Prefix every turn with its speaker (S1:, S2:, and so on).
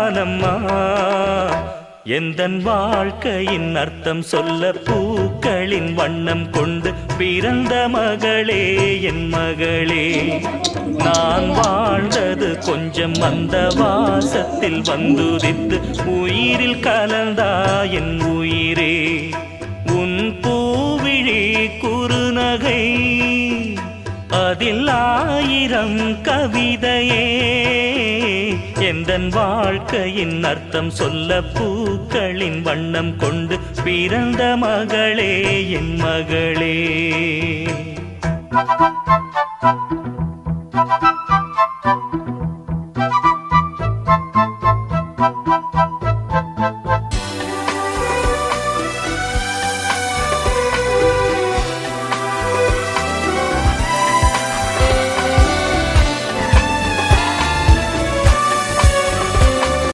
S1: நானம்மா. எந்தன் வாழ்க்கையின் அர்த்தம் சொல்ல பூக்களின் வண்ணம் கொண்டு பிறந்த மகளே என் மகளே. நான் வாழ்ந்தது கொஞ்சம் அந்த வாசத்தில் வந்துதித்து உயிரில் கலந்தா என் உயிரே. உன் பூவிழி குறுநகை அதில் 1000 கவிதையே. எந்தன் வாழ்க்கையின் அர்த்தம் சொல்ல பூக்களின் வண்ணம் கொண்டு பிறந்த மகளே என் மகளே.